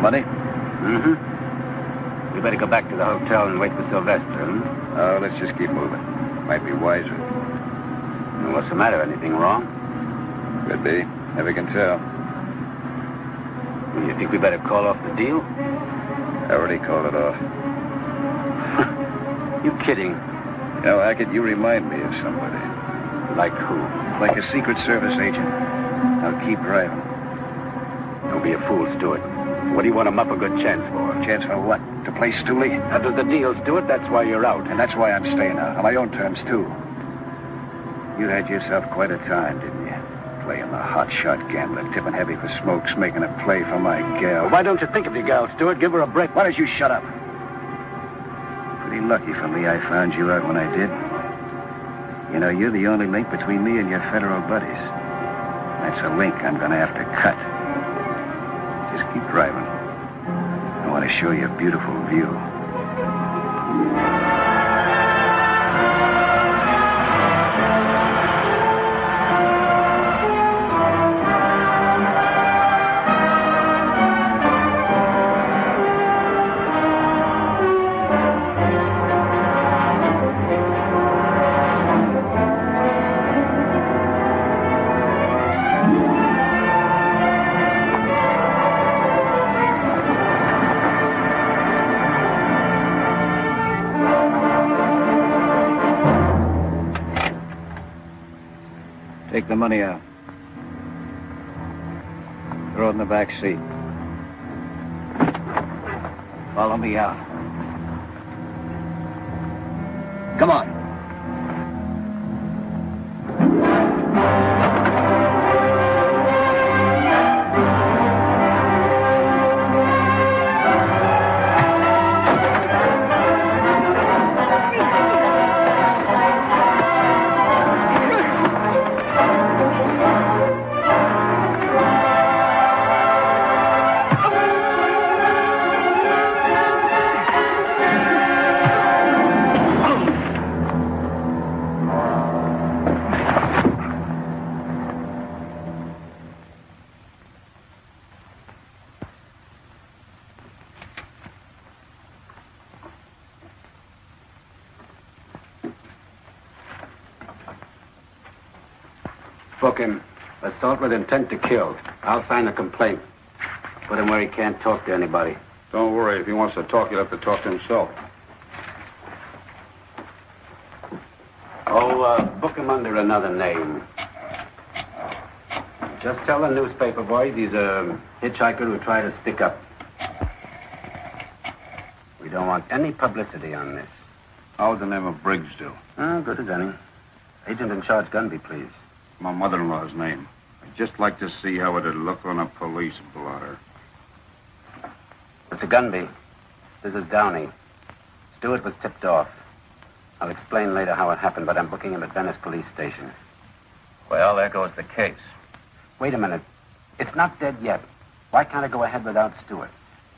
Money? Mm-hmm. We better go back to the hotel and wait for Sylvester, Oh, let's just keep moving. Might be wiser. Well, what's the matter? Anything wrong? Could be. Never can tell. Well, you think we better call off the deal? I already called it off. You kidding? You know, Hackett, you remind me of somebody. Like who? Like a Secret Service agent. Now keep driving. Don't be a fool, Stewart. What do you want him up a good chance for? Chance for what? To play Stooley? That was the deal, Stewart. That's why you're out. And that's why I'm staying out. On my own terms, too. You had yourself quite a time, didn't you? Playing the hotshot gambler, tipping heavy for smokes, making a play for my gal. Well, why don't you think of your gal, Stewart? Give her a break. Why don't you shut up? Pretty lucky for me I found you out when I did. You know, you're the only link between me and your federal buddies. That's a link I'm going to have to cut. Just keep driving. I want to show you a beautiful view. Take the money out. Throw it in the back seat. Follow me out. Come on. Book him. Assault with intent to kill. I'll sign the complaint. Put him where he can't talk to anybody. Don't worry. If he wants to talk, he'll have to talk to himself. Oh, book him under another name. Just tell the newspaper boys he's a hitchhiker who tried to stick up. We don't want any publicity on this. How would the name of Briggs do? Oh, good as any. Agent in charge, Gunby, please. My mother-in-law's name. I'd just like to see how it'd look on a police blotter. Mr. Gunby, this is Downey. Stewart was tipped off. I'll explain later how it happened, but I'm booking him at Venice Police Station. Well, there goes the case. Wait a minute. It's not dead yet. Why can't I go ahead without Stewart?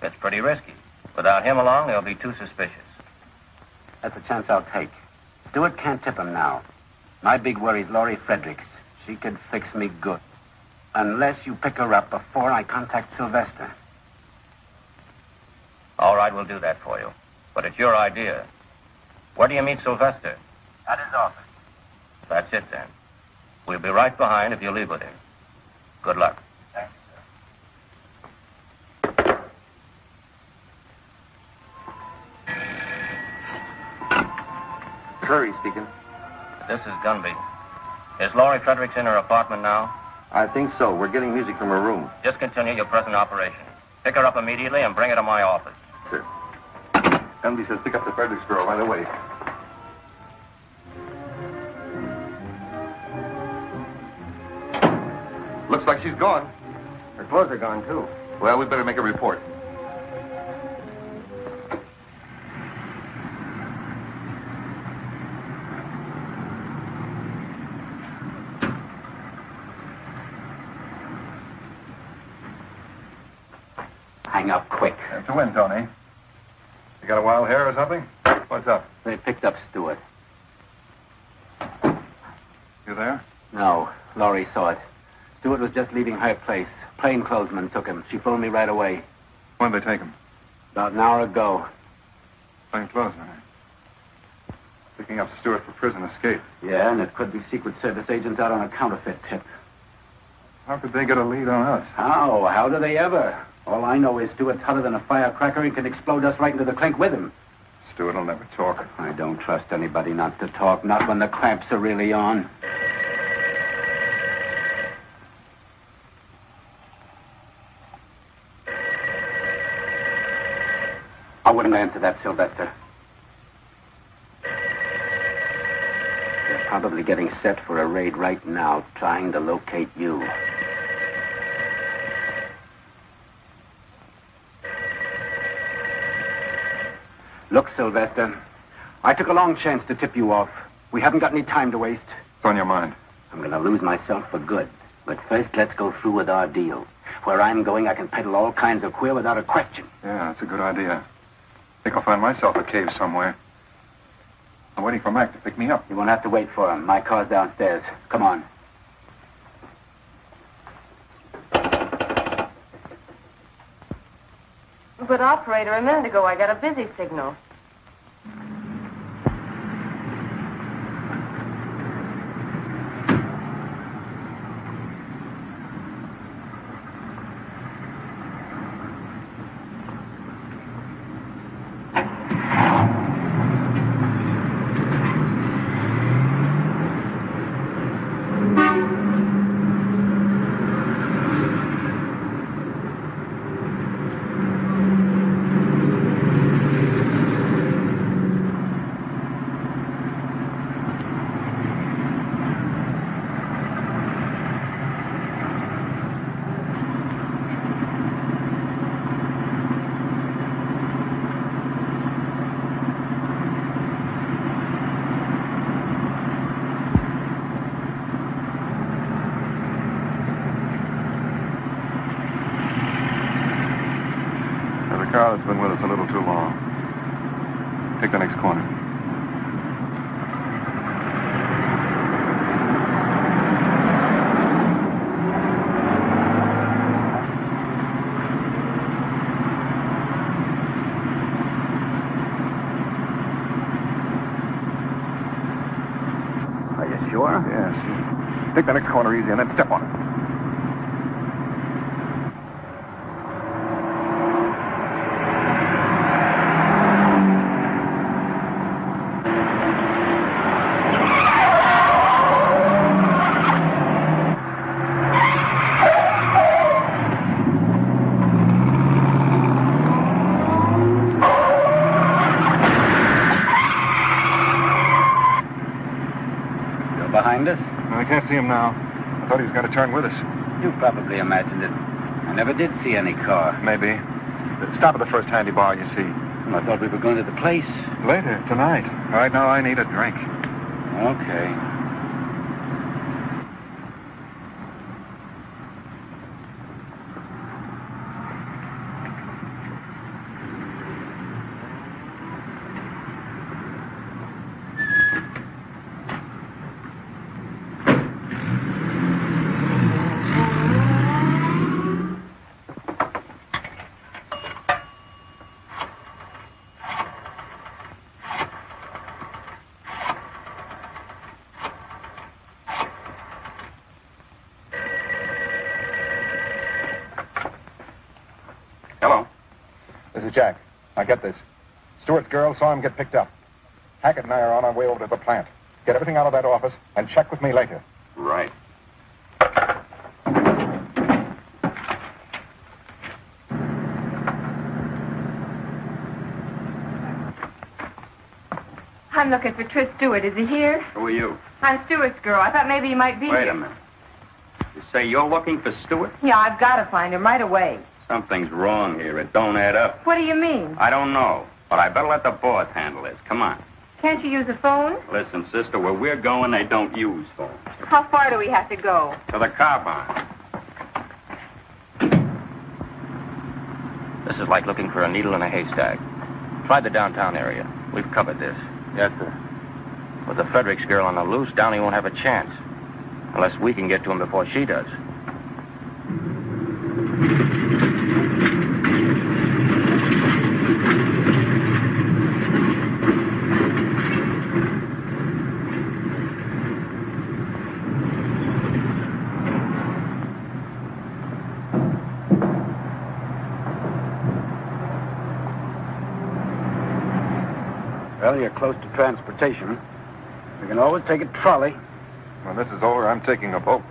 It's pretty risky. Without him along, they'll be too suspicious. That's a chance I'll take. Stewart can't tip him now. My big worry's Laurie Fredericks. She could fix me good. Unless you pick her up before I contact Sylvester. All right, we'll do that for you. But it's your idea. Where do you meet Sylvester? At his office. That's it, then. We'll be right behind if you leave with him. Good luck. Thank you, sir. Curry speaking. This is Gunby. Is Laurie Fredericks in her apartment now? I think so. We're getting music from her room. Just continue your present operation. Pick her up immediately and bring her to my office. Sir. Gunby says pick up the Fredericks girl right away. Looks like she's gone. Her clothes are gone, too. Well, we better make a report. Hang up quick. To win, Tony. You got a wild hair or something? What's up? They picked up Stewart. You there? No, Laurie saw it. Stewart was just leaving her place. Plainclothesman took him. She phoned me right away. When did they take him? About an hour ago. Plain clothes, man. Picking up Stewart for prison escape. Yeah, and it could be Secret Service agents out on a counterfeit tip. How could they get a lead on us? How? How do they ever? All I know is Stewart's hotter than a firecracker and can explode us right into the clink with him. Stewart will never talk. I don't trust anybody not to talk, not when the clamps are really on. I wouldn't answer that, Sylvester. They're probably getting set for a raid right now, trying to locate you. Look, Sylvester, I took a long chance to tip you off. We haven't got any time to waste. It's on your mind. I'm going to lose myself for good. But first, let's go through with our deal. Where I'm going, I can peddle all kinds of queer without a question. Yeah, that's a good idea. I think I'll find myself a cave somewhere. I'm waiting for Mac to pick me up. You won't have to wait for him. My car's downstairs. Come on. But, operator, a minute ago I got a busy signal. Car that's been with us a little too long. Take the next corner. Are you sure? Yes. Take the next corner easy and then step on it. behind us? I can't see him now. I thought he was going to turn with us. You probably imagined it. I never did see any car. Maybe. Stop at the first handy bar you see. Well, I thought we were going to the place. Later, tonight. Right now, I need a drink. Okay. Jack, now get this. Stewart's girl saw him get picked up. Hackett and I are on our way over to the plant. Get everything out of that office and check with me later. Right. I'm looking for Tris Stewart. Is he here? Who are you? I'm Stewart's girl. I thought maybe he might be Wait here. a minute. You say you're looking for Stewart? Yeah, I've got to find him right away. Something's wrong here. It don't add up. What do you mean? I don't know, but I better let the boss handle this. Come on. Can't you use a phone? Listen, sister, where we're going, they don't use phones. How far do we have to go? To the car barn. This is like looking for a needle in a haystack. Try the downtown area. We've covered this. Yes, sir. With the Fredericks girl on the loose, Downey won't have a chance. Unless we can get to him before she does. Well, you're close to transportation. We can always take a trolley. When this is over, I'm taking a boat.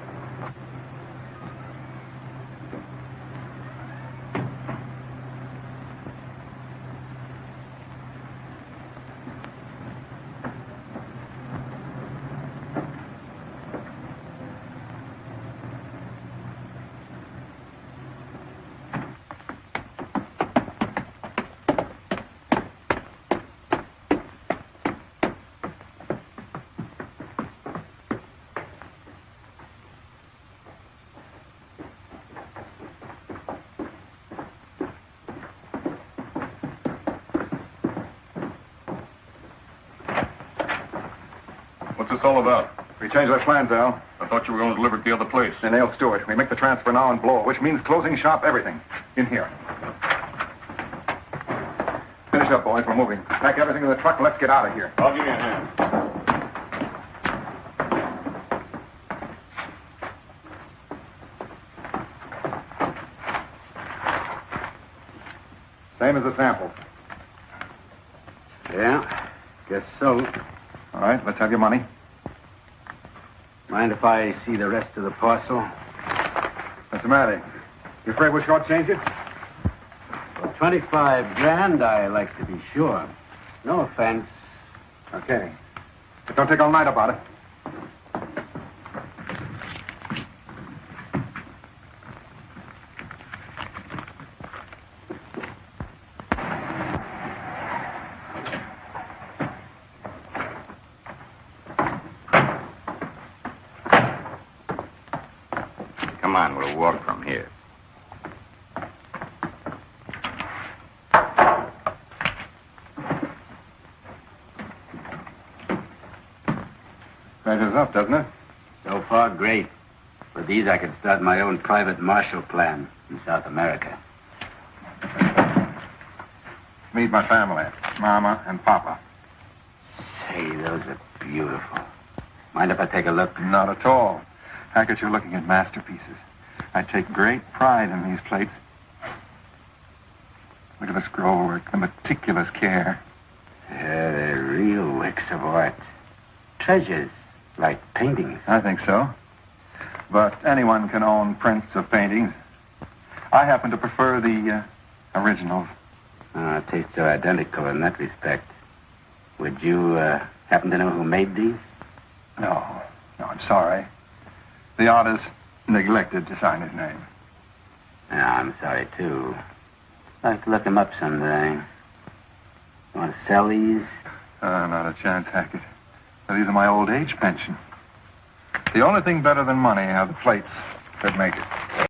What's this all about? We changed our plans, Al. I thought you were going to deliver it to the other place. They nailed Stewart. We make the transfer now and blow, which means closing shop, everything. In here. Finish up, boys. We're moving. Pack everything in the truck and let's get out of here. I'll give you a hand. Same as the sample. Yeah, guess so. All right, let's have your money. Mind if I see the rest of the parcel? What's the matter? You afraid we'll shortchange you? For 25 grand, I like to be sure. No offense. Okay. But don't take all night about it. Come on, we'll walk from here. Measures up, doesn't it? So far, great. With these, I could start my own private Marshall Plan in South America. Meet my family, Mama and Papa. Say, those are beautiful. Mind if I take a look? Not at all. Hackett, you're looking at masterpieces. I take great pride in these plates. Look at the scroll work, the meticulous care. Yeah, they're real works of art. Treasures, like paintings. I think so. But anyone can own prints of paintings. I happen to prefer the originals. Tastes are identical in that respect. Would you happen to know who made these? No. No, I'm sorry. The artist neglected to sign his name. Yeah, I'm sorry, too. I'd like to look him up someday. You want to sell these? Not a chance, Hackett. These are my old age pension. The only thing better than money are the plates that make it.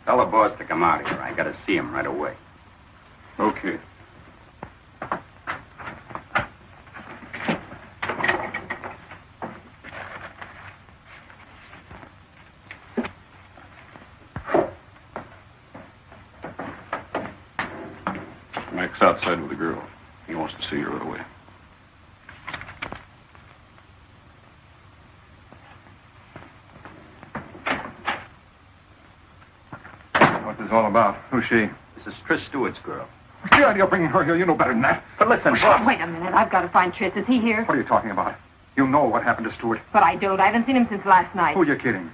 Tell the boss to come out here. I got to see him right away. Okay. Mike's outside with the girl. He wants to see her right away. What's this all about? Who's she? This is Tris Stewart's girl. What's the idea of bringing her here? You know better than that. But listen, Wait a minute. I've got to find Tris. Is he here? What are you talking about? You know what happened to Stewart. But I don't. I haven't seen him since last night. Who are you kidding?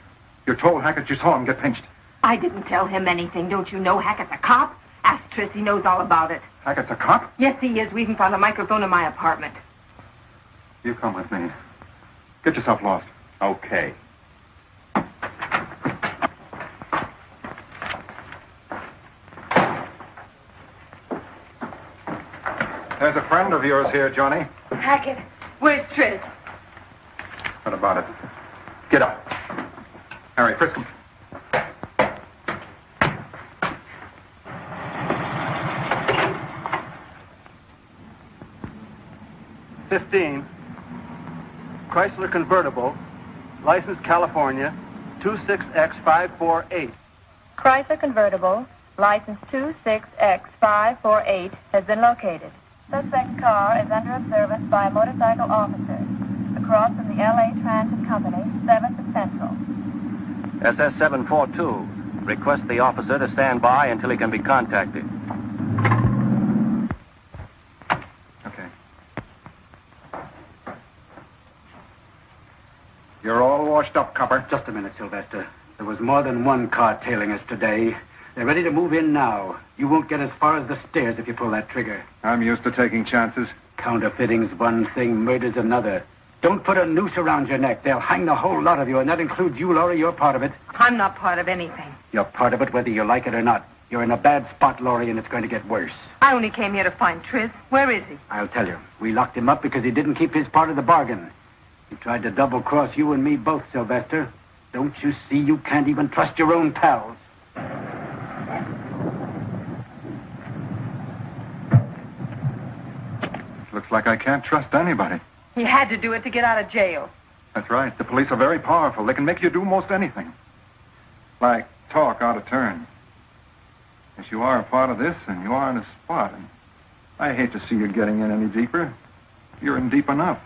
You told Hackett you saw him get pinched. I didn't tell him anything. Don't you know Hackett's a cop? Ask Tris. He knows all about it. Hackett's a cop? Yes, he is. We even found a microphone in my apartment. You come with me. Get yourself lost. Okay. There's a friend of yours here, Johnny. Hackett, where's Tris? What about it? Get up. Harry, frisk him. Chrysler convertible, license California, 26X548. Chrysler convertible, license 26X548, has been located. Suspect car is under observance by a motorcycle officer. Across from the LA Transit Company, 7th and Central. SS742. Request the officer to stand by until he can be contacted. Okay. You're all washed up, copper. Just a minute, Sylvester. There was more than one car tailing us today. They're ready to move in now. You won't get as far as the stairs if you pull that trigger. I'm used to taking chances. Counterfeiting's one thing, murder's another. Don't put a noose around your neck. They'll hang the whole lot of you, and that includes you, Laurie. You're part of it. I'm not part of anything. You're part of it whether you like it or not. You're in a bad spot, Laurie, and it's going to get worse. I only came here to find Tris. Where is he? I'll tell you. We locked him up because he didn't keep his part of the bargain. He tried to double-cross you and me both, Sylvester. Don't you see you can't even trust your own pals? Looks like I can't trust anybody. He had to do it to get out of jail. That's right. The police are very powerful. They can make you do most anything. Like talk out of turn. Yes, you are a part of this, and you are in a spot. And I hate to see you getting in any deeper. You're in deep enough.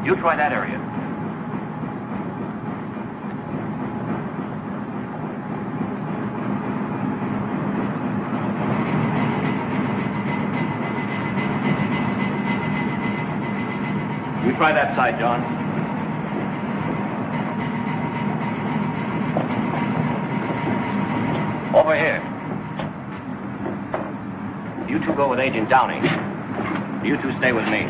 You try that area. You try that side, John. Over here. You two go with Agent Downey. You two stay with me.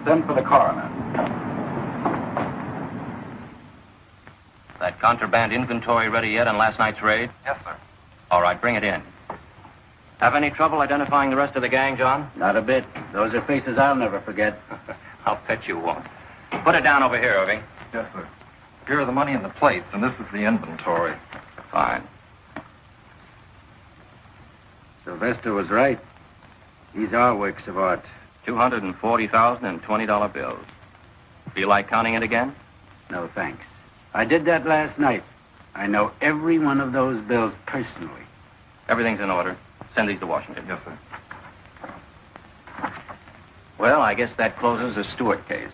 Send for the coroner. That contraband inventory ready yet on last night's raid? Yes, sir. All right, bring it in. Have any trouble identifying the rest of the gang, John? Not a bit. Those are faces I'll never forget. I'll bet you won't. Put it down over here, Irving. Yes, sir. Here are the money and the plates, and this is the inventory. Fine. Sylvester was right. These are works of art. $240,000 in $20 bills. Feel like counting it again? No, thanks. I did that last night. I know every one of those bills personally. Everything's in order. Send these to Washington. Yes, sir. Well, I guess that closes the Stewart case.